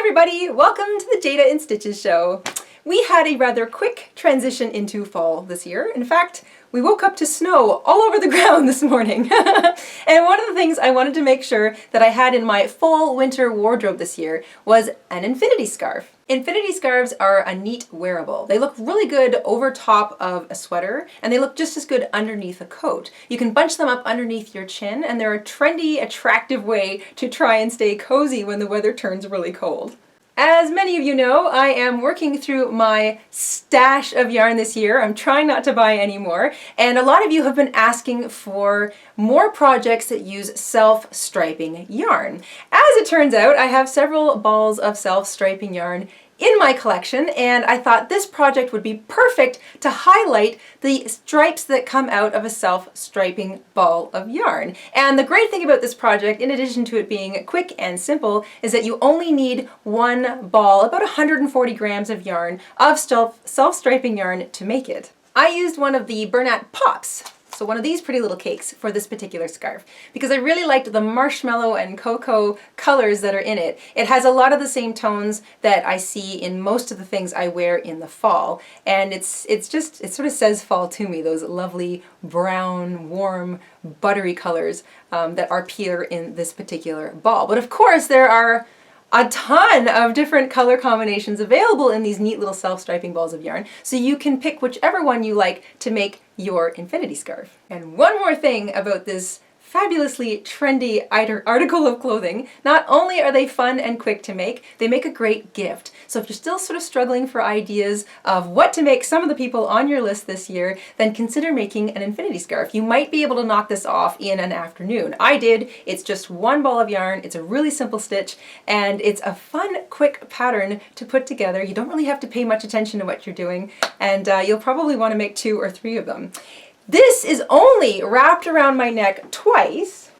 everybody, welcome to the Jayda InStitches show. We had a rather quick transition into fall this year. In fact, we woke up to snow all over the ground this morning. And one of the things I wanted to make sure that I had in my fall-winter wardrobe this year was an infinity scarf. Infinity scarves are a neat wearable. They look really good over top of a sweater, and they look just as good underneath a coat. You can bunch them up underneath your chin, and they're a trendy, attractive way to try and stay cozy when the weather turns really cold. As many of you know, I am working through my stash of yarn this year. I'm trying not to buy any more, and a lot of you have been asking for more projects that use self-striping yarn. As it turns out, I have several balls of self-striping yarn in my collection, and I thought this project would be perfect to highlight the stripes that come out of a self-striping ball of yarn. And the great thing about this project, in addition to it being quick and simple, is that you only need one ball, about 140 grams of yarn, of self-striping yarn to make it. I used one of the Bernat Pops, so one of these pretty little cakes, for this particular scarf, because I really liked the marshmallow and cocoa colors that are in it. It has a lot of the same tones that I see in most of the things I wear in the fall, and it sort of says fall to me, those lovely brown, warm, buttery colors that are here in this particular ball. But of course there are a ton of different color combinations available in these neat little self-striping balls of yarn, so you can pick whichever one you like to make your infinity scarf. And one more thing about this fabulously trendy article of clothing: not only are they fun and quick to make, they make a great gift. So if you're still sort of struggling for ideas of what to make some of the people on your list this year, then consider making an infinity scarf. You might be able to knock this off in an afternoon. I did. It's just one ball of yarn, it's a really simple stitch, and it's a fun, quick pattern to put together. You don't really have to pay much attention to what you're doing, and you'll probably want to make 2 or 3 of them. This is only wrapped around my neck twice,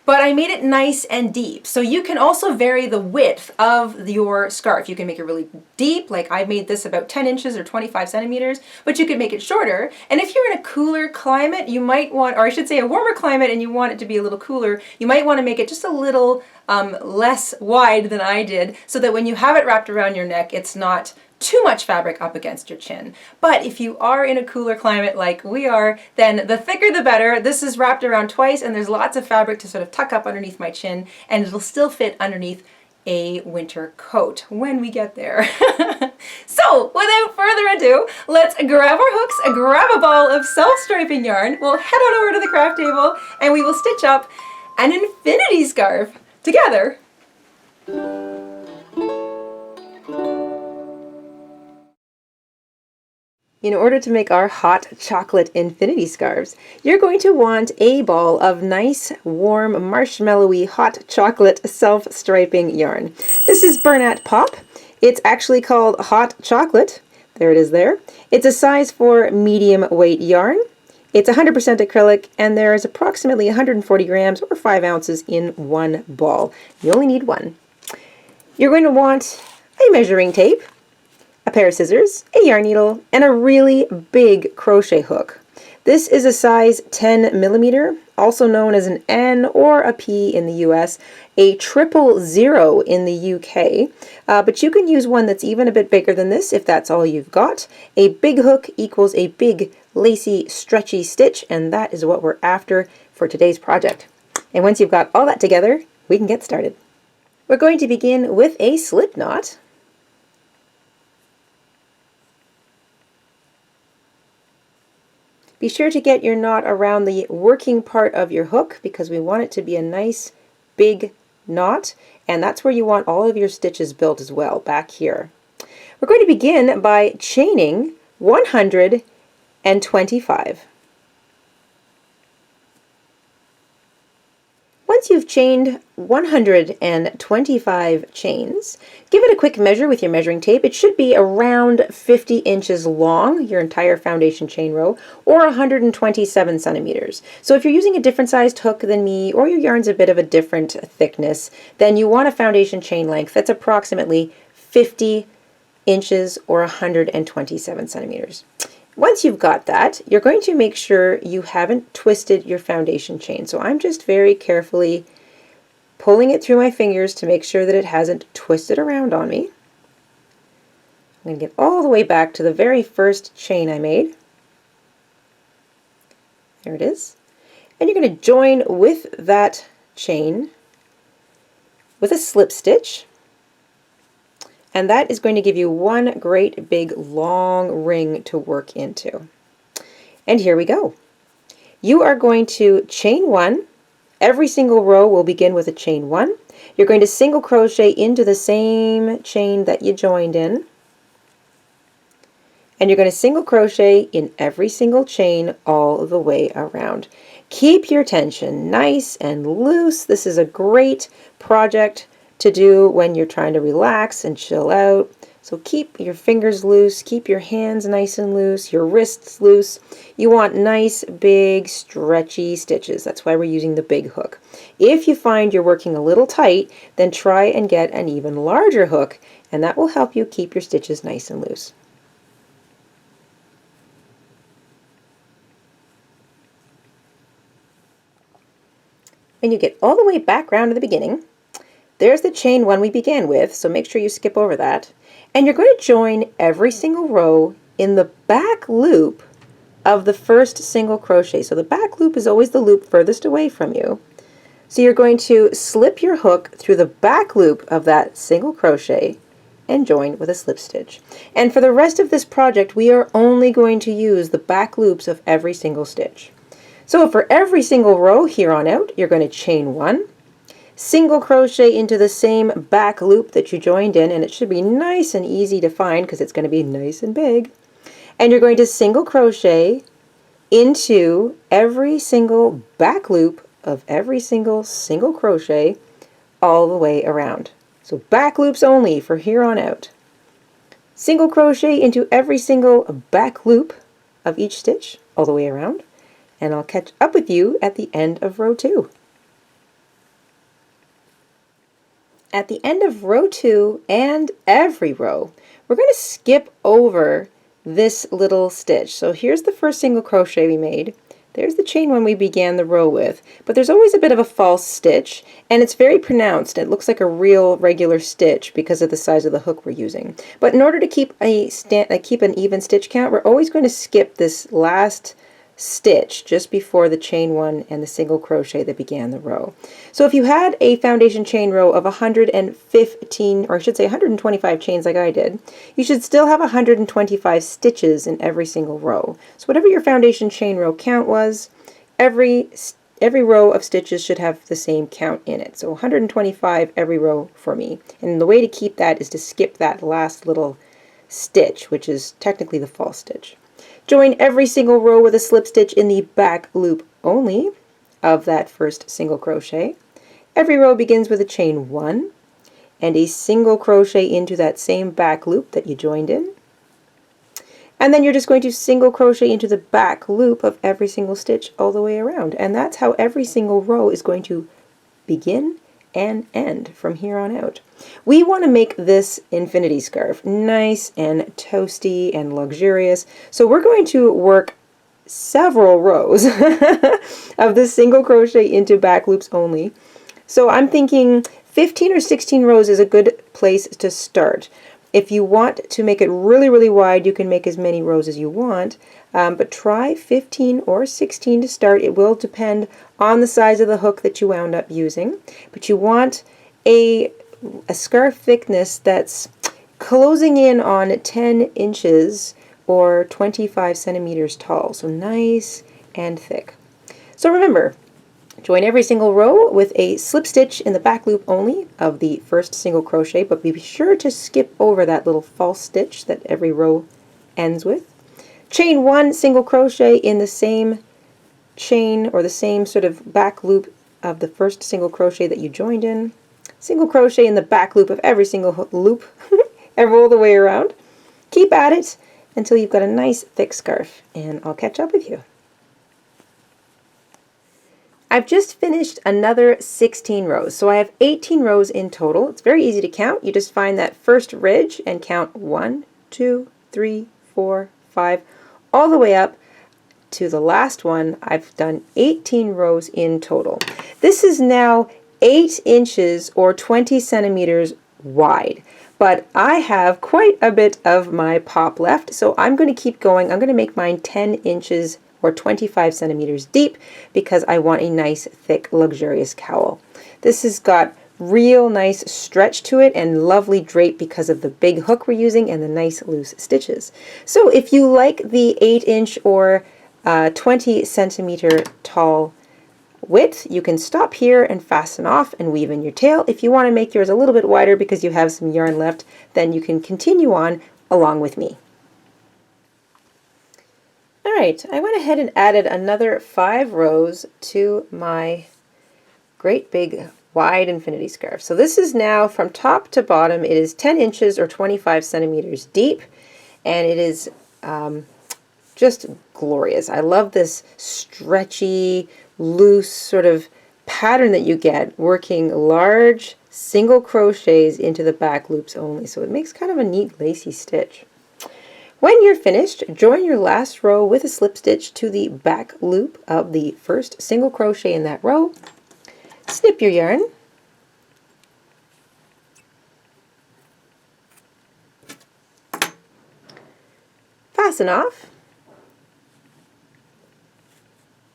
but I made it nice and deep. So you can also vary the width of your scarf. You can make it really deep, like I made this about 10 inches or 25 centimeters, but you could make it shorter. And if you're in a cooler climate, you might want, or I should say a warmer climate, and you want it to be a little cooler, you might want to make it just a little less wide than I did, so that when you have it wrapped around your neck, it's not too much fabric up against your chin. But if you are in a cooler climate like we are, then the thicker the better. This is wrapped around twice, and there's lots of fabric to sort of tuck up underneath my chin, and it'll still fit underneath a winter coat when we get there. So without further ado, let's grab our hooks, grab a ball of self-striping yarn, we'll head on over to the craft table, and we will stitch up an infinity scarf together. In order to make our hot chocolate infinity scarves, you're going to want a ball of nice, warm, marshmallowy, hot chocolate self-striping yarn. This is Bernat Pop. It's actually called hot chocolate. There it is there. It's a size 4 medium weight yarn. It's 100% acrylic, and there's approximately 140 grams or 5 ounces in one ball. You only need one. You're going to want a measuring tape, a pair of scissors, a yarn needle, and a really big crochet hook. This is a size 10 millimeter, also known as an N or a P in the US, a 000 in the UK, but you can use one that's even a bit bigger than this if that's all you've got. A big hook equals a big, lacy, stretchy stitch, and that is what we're after for today's project. And once you've got all that together, we can get started. We're going to begin with a slip knot. Be sure to get your knot around the working part of your hook, because we want it to be a nice big knot, and that's where you want all of your stitches built as well, back here. We're going to begin by chaining 125. Once you've chained 125 chains, give it a quick measure with your measuring tape. It should be around 50 inches long, your entire foundation chain row, or 127 centimeters. So if you're using a different sized hook than me, or your yarn's a bit of a different thickness, then you want a foundation chain length that's approximately 50 inches or 127 centimeters. Once you've got that, you're going to make sure you haven't twisted your foundation chain. So I'm just very carefully pulling it through my fingers to make sure that it hasn't twisted around on me. I'm going to get all the way back to the very first chain I made. There it is. And you're going to join with that chain with a slip stitch. And that is going to give you one great big long ring to work into. And here we go. You are going to chain one. Every single row will begin with a chain one. You're going to single crochet into the same chain that you joined in. And you're going to single crochet in every single chain all the way around. Keep your tension nice and loose. This is a great project to do when you're trying to relax and chill out. So keep your fingers loose, keep your hands nice and loose, your wrists loose. You want nice, big, stretchy stitches. That's why we're using the big hook. If you find you're working a little tight, then try and get an even larger hook, and that will help you keep your stitches nice and loose. When you get all the way back around to the beginning, there's the chain one we began with, so make sure you skip over that. And you're going to join every single row in the back loop of the first single crochet. So the back loop is always the loop furthest away from you. So you're going to slip your hook through the back loop of that single crochet and join with a slip stitch. And for the rest of this project, we are only going to use the back loops of every single stitch. So for every single row here on out, you're going to chain one, single crochet into the same back loop that you joined in, and it should be nice and easy to find because it's going to be nice and big. And you're going to single crochet into every single back loop of every single crochet all the way around. So back loops only for here on out. Single crochet into every single back loop of each stitch all the way around. And I'll catch up with you at the end of row 2. At the end of row 2 and every row, we're going to skip over this little stitch. So here's the first single crochet we made. There's the chain one we began the row with, but there's always a bit of a false stitch, and it's very pronounced. It looks like a real regular stitch because of the size of the hook we're using. But in order to keep an even stitch count, we're always going to skip this last stitch just before the chain one and the single crochet that began the row. So if you had a foundation chain row of 115, or I should say 125 chains like I did, you should still have 125 stitches in every single row. So whatever your foundation chain row count was, every row of stitches should have the same count in it. So 125 every row for me. And the way to keep that is to skip that last little stitch, which is technically the false stitch. Join every single row with a slip stitch in the back loop only of that first single crochet. Every row begins with a chain one and a single crochet into that same back loop that you joined in. And then you're just going to single crochet into the back loop of every single stitch all the way around. And that's how every single row is going to begin and end from here on out. We want to make this infinity scarf nice and toasty and luxurious, so we're going to work several rows of this single crochet into back loops only. So I'm thinking 15 or 16 rows is a good place to start. If you want to make it really, really wide, you can make as many rows as you want, but try 15 or 16 to start. It will depend on the size of the hook that you wound up using, but you want a scarf thickness that's closing in on 10 inches or 25 centimeters tall, so nice and thick. So remember, join every single row with a slip stitch in the back loop only of the first single crochet, but be sure to skip over that little false stitch that every row ends with. Chain one single crochet in the same chain or the same sort of back loop of the first single crochet that you joined in. Single crochet in the back loop of every single loop and roll the way around. Keep at it until you've got a nice thick scarf, and I'll catch up with you. I've just finished another 16 rows, so I have 18 rows in total. It's very easy to count. You just find that first ridge and count 1, 2, 3, 4, 5, all the way up to the last one. I've done 18 rows in total. This is now 8 inches or 20 centimeters wide. But I have quite a bit of my pop left, so I'm going to keep going. I'm going to make mine 10 inches or 25 centimeters deep because I want a nice, thick, luxurious cowl. This has got real nice stretch to it and lovely drape because of the big hook we're using and the nice loose stitches. So if you like the 8-inch or 20 centimeter tall width, you can stop here and fasten off and weave in your tail. If you want to make yours a little bit wider because you have some yarn left, then you can continue on along with me. Alright, I went ahead and added another 5 rows to my great big wide infinity scarf. So this is now from top to bottom, it is 10 inches or 25 centimeters deep, and it is just glorious. I love this stretchy, loose sort of pattern that you get working large single crochets into the back loops only. So it makes kind of a neat lacy stitch. When you're finished, join your last row with a slip stitch to the back loop of the first single crochet in that row. Snip your yarn. Fasten off.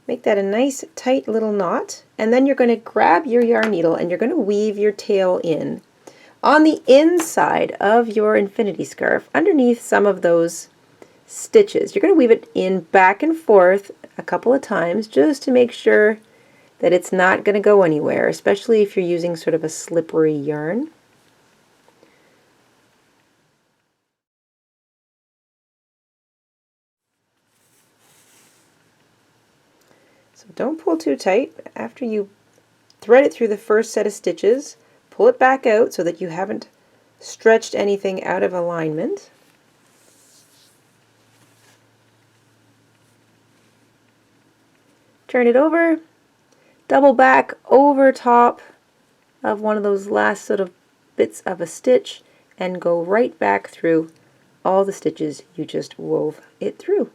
Make that a nice tight little knot, and then you're going to grab your yarn needle and you're going to weave your tail in on the inside of your infinity scarf underneath some of those stitches. You're going to weave it in back and forth a couple of times just to make sure that it's not going to go anywhere, especially if you're using sort of a slippery yarn. So don't pull too tight. After you thread it through the first set of stitches, pull it back out so that you haven't stretched anything out of alignment. Turn it over, double back over top of one of those last sort of bits of a stitch, and go right back through all the stitches you just wove it through.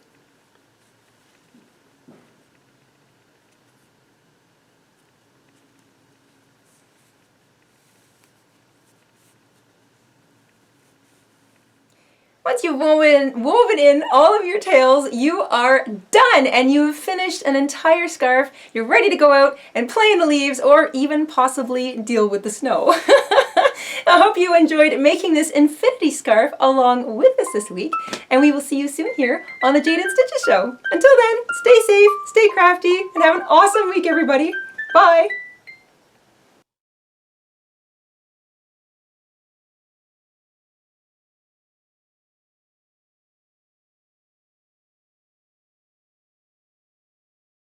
Once you've woven in all of your tails, you are done and you have finished an entire scarf. You're ready to go out and play in the leaves or even possibly deal with the snow. I hope you enjoyed making this infinity scarf along with us this week, and we will see you soon here on the Jayda InStitches show. Until then, stay safe, stay crafty, and have an awesome week, everybody. Bye!